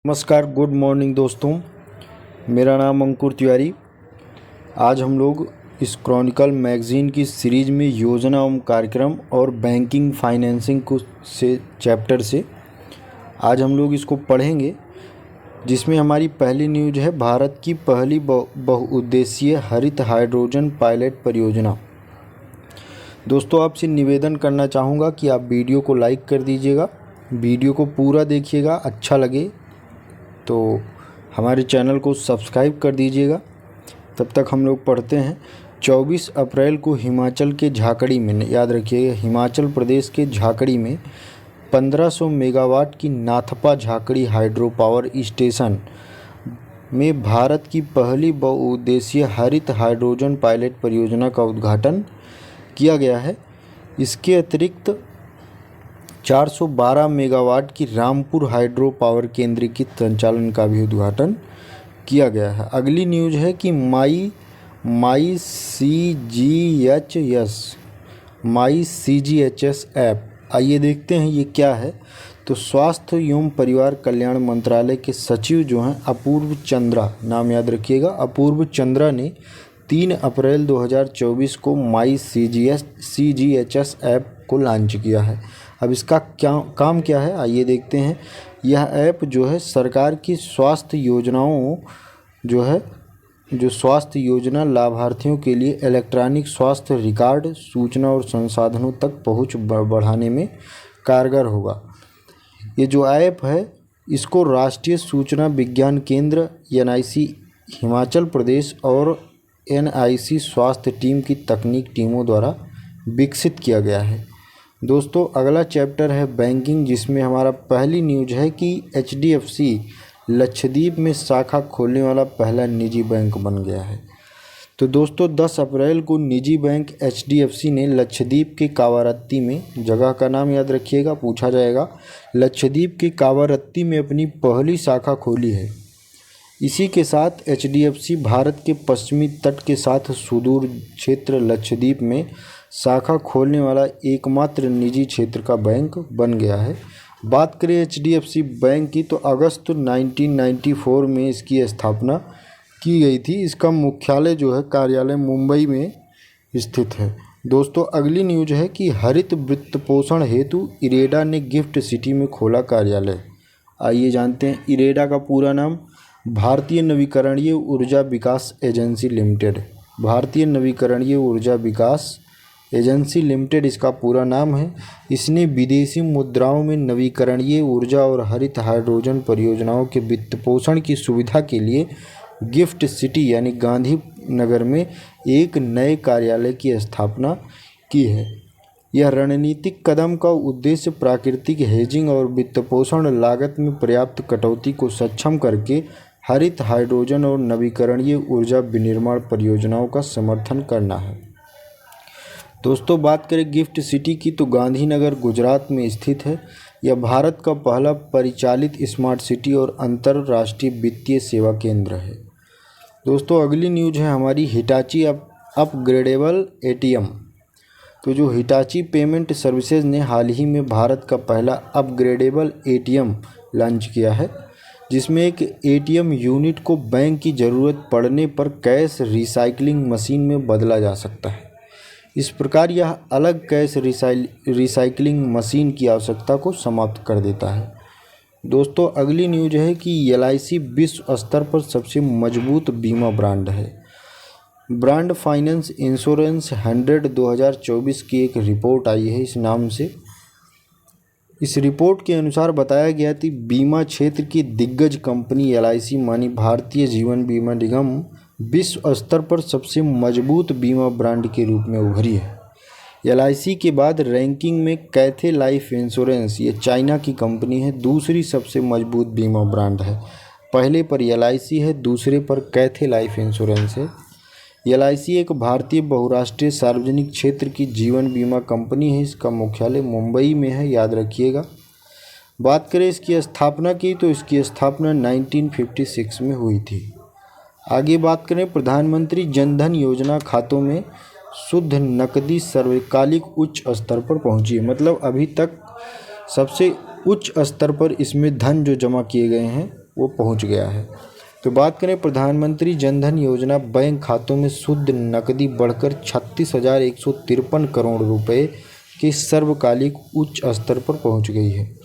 नमस्कार, good morning दोस्तों। मेरा नाम अंकुर तिवारी। आज हम लोग इस क्रॉनिकल मैगज़ीन की सीरीज़ में योजना एवं कार्यक्रम और बैंकिंग फाइनेंसिंग को से चैप्टर से आज हम लोग इसको पढ़ेंगे, जिसमें हमारी पहली न्यूज़ है भारत की पहली बहुउद्देशीय हरित हाइड्रोजन पायलट परियोजना। दोस्तों, आपसे निवेदन करना चाहूँगा कि आप वीडियो को लाइक कर दीजिएगा, वीडियो को पूरा देखिएगा, अच्छा लगे तो हमारे चैनल को सब्सक्राइब कर दीजिएगा। तब तक हम लोग पढ़ते हैं। 24 अप्रैल को हिमाचल के झाकड़ी में, याद रखिएगा, हिमाचल प्रदेश के झाकड़ी में 1500 मेगावाट की Nathpa Jhakri hydro power station में भारत की पहली बहुउद्देशीय हरित हाइड्रोजन पायलट परियोजना का उद्घाटन किया गया है। इसके अतिरिक्त 412 मेगावाट की रामपुर हाइड्रो पावर केंद्र की संचालन का भी उद्घाटन किया गया है। अगली न्यूज़ है कि माई CGHS ऐप। आइए देखते हैं ये क्या है। तो स्वास्थ्य एवं परिवार कल्याण मंत्रालय के सचिव जो हैं अपूर्व चंद्रा, नाम याद रखिएगा, अपूर्व चंद्रा ने 3 अप्रैल 2024 को माई CGHS ऐप को लॉन्च किया है। अब इसका काम क्या है, आइए देखते हैं। यह ऐप जो है सरकार की स्वास्थ्य योजनाओं जो स्वास्थ्य योजना लाभार्थियों के लिए इलेक्ट्रॉनिक स्वास्थ्य रिकॉर्ड, सूचना और संसाधनों तक पहुंच बढ़ाने में कारगर होगा। ये जो ऐप है इसको राष्ट्रीय सूचना विज्ञान केंद्र NIC हिमाचल प्रदेश और NIC स्वास्थ्य टीम की तकनीक टीमों द्वारा विकसित किया गया है। दोस्तों, अगला चैप्टर है बैंकिंग, जिसमें हमारा पहली न्यूज़ है कि HDFC लक्षद्वीप में शाखा खोलने वाला पहला निजी बैंक बन गया है। तो दोस्तों, 10 अप्रैल को निजी बैंक HDFC ने लक्षद्वीप के कावारत्ती में, जगह का नाम याद रखिएगा, पूछा जाएगा, लक्षद्वीप के कावारत्ती में अपनी पहली शाखा खोली है। इसी के साथ HDFC भारत के पश्चिमी तट के साथ सुदूर क्षेत्र लक्षद्वीप में शाखा खोलने वाला एकमात्र निजी क्षेत्र का बैंक बन गया है। बात करें HDFC बैंक की, तो अगस्त 1994 में इसकी स्थापना की गई थी। इसका मुख्यालय जो है कार्यालय मुंबई में स्थित है। दोस्तों, अगली न्यूज़ है कि हरित वित्तपोषण हेतु इरेडा ने गिफ्ट सिटी में खोला कार्यालय। आइए जानते हैं। इरेडा का पूरा नाम भारतीय नवीकरणीय ऊर्जा विकास एजेंसी लिमिटेड। भारतीय नवीकरणीय ऊर्जा विकास एजेंसी लिमिटेड इसका पूरा नाम है। इसने विदेशी मुद्राओं में नवीकरणीय ऊर्जा और हरित हाइड्रोजन परियोजनाओं के वित्तपोषण की सुविधा के लिए गिफ्ट सिटी यानी गांधी नगर में एक नए कार्यालय की स्थापना की है। यह रणनीतिक कदम का उद्देश्य प्राकृतिक हेजिंग और वित्तपोषण लागत में पर्याप्त कटौती को सक्षम करके हरित हाइड्रोजन और नवीकरणीय ऊर्जा विनिर्माण परियोजनाओं का समर्थन करना है। दोस्तों, बात करें गिफ्ट सिटी की, तो गांधीनगर गुजरात में स्थित है। यह भारत का पहला परिचालित स्मार्ट सिटी और अंतर्राष्ट्रीय वित्तीय सेवा केंद्र है। दोस्तों, अगली न्यूज़ है हमारी हिटाची अपग्रेडेबल ATM। तो जो हिटाची पेमेंट सर्विसेज ने हाल ही में भारत का पहला अपग्रेडेबल ATM लॉन्च किया है, जिसमें एक ATM यूनिट को बैंक की ज़रूरत पड़ने पर कैश रिसाइकलिंग मशीन में बदला जा सकता है। इस प्रकार यह अलग कैश रिसाइकलिंग मशीन की आवश्यकता को समाप्त कर देता है। दोस्तों, अगली न्यूज़ है कि LIC विश्व स्तर पर सबसे मजबूत बीमा ब्रांड है। ब्रांड फाइनेंस इंश्योरेंस 100 2024 की एक रिपोर्ट आई है इस नाम से। इस रिपोर्ट के अनुसार बताया गया कि बीमा क्षेत्र की दिग्गज कंपनी LIC मानी भारतीय जीवन बीमा निगम विश्व स्तर पर सबसे मजबूत बीमा ब्रांड के रूप में उभरी है। LIC के बाद रैंकिंग में कैथे लाइफ इंश्योरेंस, ये चाइना की कंपनी है, दूसरी सबसे मजबूत बीमा ब्रांड है। पहले पर LIC है, दूसरे पर कैथे लाइफ इंश्योरेंस है। LIC एक भारतीय बहुराष्ट्रीय सार्वजनिक क्षेत्र की जीवन बीमा कंपनी है। इसका मुख्यालय मुंबई में है, याद रखिएगा। बात करें इसकी स्थापना की, तो इसकी स्थापना 1956 में हुई थी। आगे बात करें प्रधानमंत्री जनधन योजना खातों में शुद्ध नकदी सर्वकालिक उच्च स्तर पर पहुंची है। मतलब अभी तक सबसे उच्च स्तर पर इसमें धन जो जमा किए गए हैं वो पहुंच गया है। तो बात करें प्रधानमंत्री जनधन योजना, बैंक खातों में शुद्ध नकदी बढ़कर 36,153 करोड़ रुपए के सर्वकालिक उच्च स्तर पर पहुंच गई है।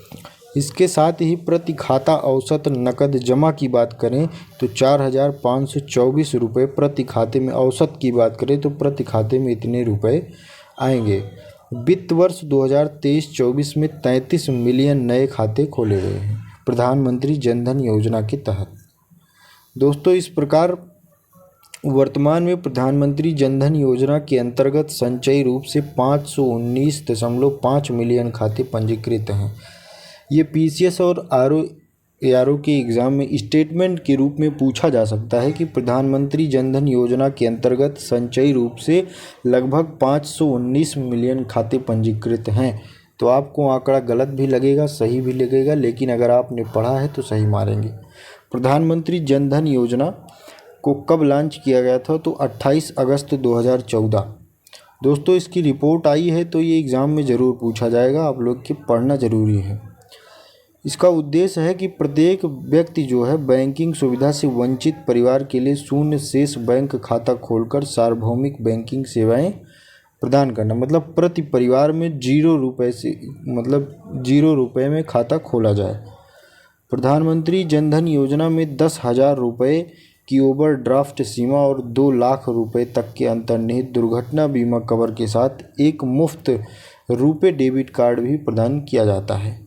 इसके साथ ही प्रति खाता औसत नकद जमा की बात करें तो 4,524 रुपये प्रति खाते में, औसत की बात करें तो प्रति खाते में इतने रुपए आएंगे। वित्त वर्ष 2023-24 में 33 मिलियन नए खाते खोले गए हैं प्रधानमंत्री जनधन योजना के तहत। दोस्तों, इस प्रकार वर्तमान में प्रधानमंत्री जनधन योजना के अंतर्गत संचयी रूप से 519.5 मिलियन खाते पंजीकृत हैं। ये पीसीएस और आरओ के एग्ज़ाम में स्टेटमेंट के रूप में पूछा जा सकता है कि प्रधानमंत्री जनधन योजना के अंतर्गत संचयी रूप से लगभग 519 मिलियन खाते पंजीकृत हैं। तो आपको आंकड़ा गलत भी लगेगा, सही भी लगेगा, लेकिन अगर आपने पढ़ा है तो सही मारेंगे। प्रधानमंत्री जनधन योजना को कब लॉन्च किया गया था? तो 28 अगस्त 2014। दोस्तों, इसकी रिपोर्ट आई है तो ये एग्ज़ाम में ज़रूर पूछा जाएगा, आप लोग के पढ़ना ज़रूरी है। इसका उद्देश्य है कि प्रत्येक व्यक्ति जो है बैंकिंग सुविधा से वंचित परिवार के लिए शून्य शेष बैंक खाता खोलकर सार्वभौमिक बैंकिंग सेवाएं प्रदान करना, मतलब प्रति परिवार में 0 रुपये में खाता खोला जाए। प्रधानमंत्री जनधन योजना में 10,000 रुपये की ओवरड्राफ्ट सीमा और 2 लाख रुपये तक के अंतर्निहित दुर्घटना बीमा कवर के साथ एक मुफ्त रुपये डेबिट कार्ड भी प्रदान किया जाता है।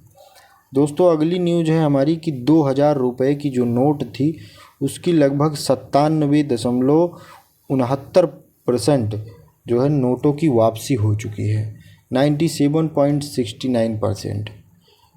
दोस्तों, अगली न्यूज़ है हमारी कि 2,000 रुपये की जो नोट थी उसकी लगभग 97.69% जो है नोटों की वापसी हो चुकी है, 97.69%।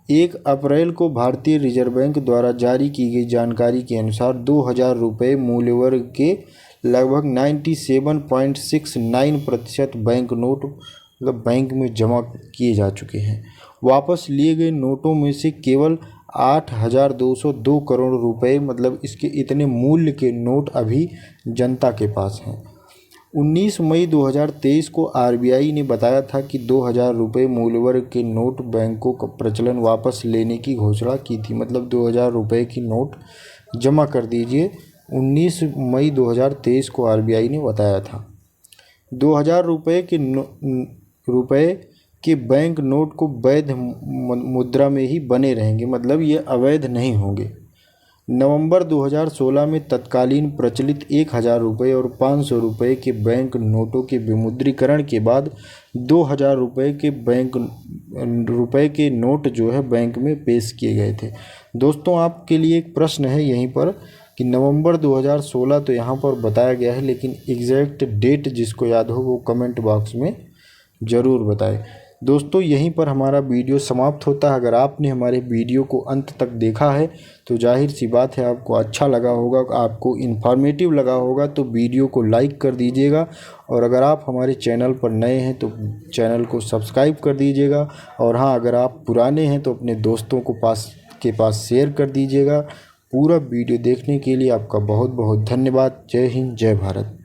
1 अप्रैल को भारतीय रिजर्व बैंक द्वारा जारी की गई जानकारी के अनुसार 2,000 रुपये मूल्य वर्ग के लगभग 97.69% बैंक नोट मतलब बैंक में जमा किए जा चुके हैं। वापस लिए गए नोटों में से केवल 8,202 करोड़ रुपए, मतलब इसके इतने मूल्य के नोट अभी जनता के पास हैं। 19 मई 2023 को आरबीआई ने बताया था कि 2,000 रुपये मूल्य वर्ग के नोट बैंकों का प्रचलन वापस लेने की घोषणा की थी, मतलब 2,000 रुपये की नोट जमा कर दीजिए। 19 मई 2023 को आरबीआई ने बताया था। 2,000 रुपये के बैंक नोट को वैध मुद्रा में ही बने रहेंगे, मतलब ये अवैध नहीं होंगे। नवंबर 2016 में तत्कालीन प्रचलित 1,000 रुपये और 500 रुपये के बैंक नोटों के विमुद्रीकरण के बाद 2,000 रुपये के नोट जो है बैंक में पेश किए गए थे। दोस्तों, आपके लिए एक प्रश्न है यहीं पर कि नवंबर 2016 तो यहाँ पर बताया गया है, लेकिन एग्जैक्ट डेट जिसको याद हो वो कमेंट बॉक्स में ज़रूर बताएं। दोस्तों, यहीं पर हमारा वीडियो समाप्त होता है। अगर आपने हमारे वीडियो को अंत तक देखा है तो जाहिर सी बात है आपको अच्छा लगा होगा, आपको इन्फॉर्मेटिव लगा होगा, तो वीडियो को लाइक कर दीजिएगा। और अगर आप हमारे चैनल पर नए हैं तो चैनल को सब्सक्राइब कर दीजिएगा। और हाँ, अगर आप पुराने हैं तो अपने दोस्तों को पास शेयर कर दीजिएगा। पूरा वीडियो देखने के लिए आपका बहुत बहुत धन्यवाद। जय हिंद, जय भारत।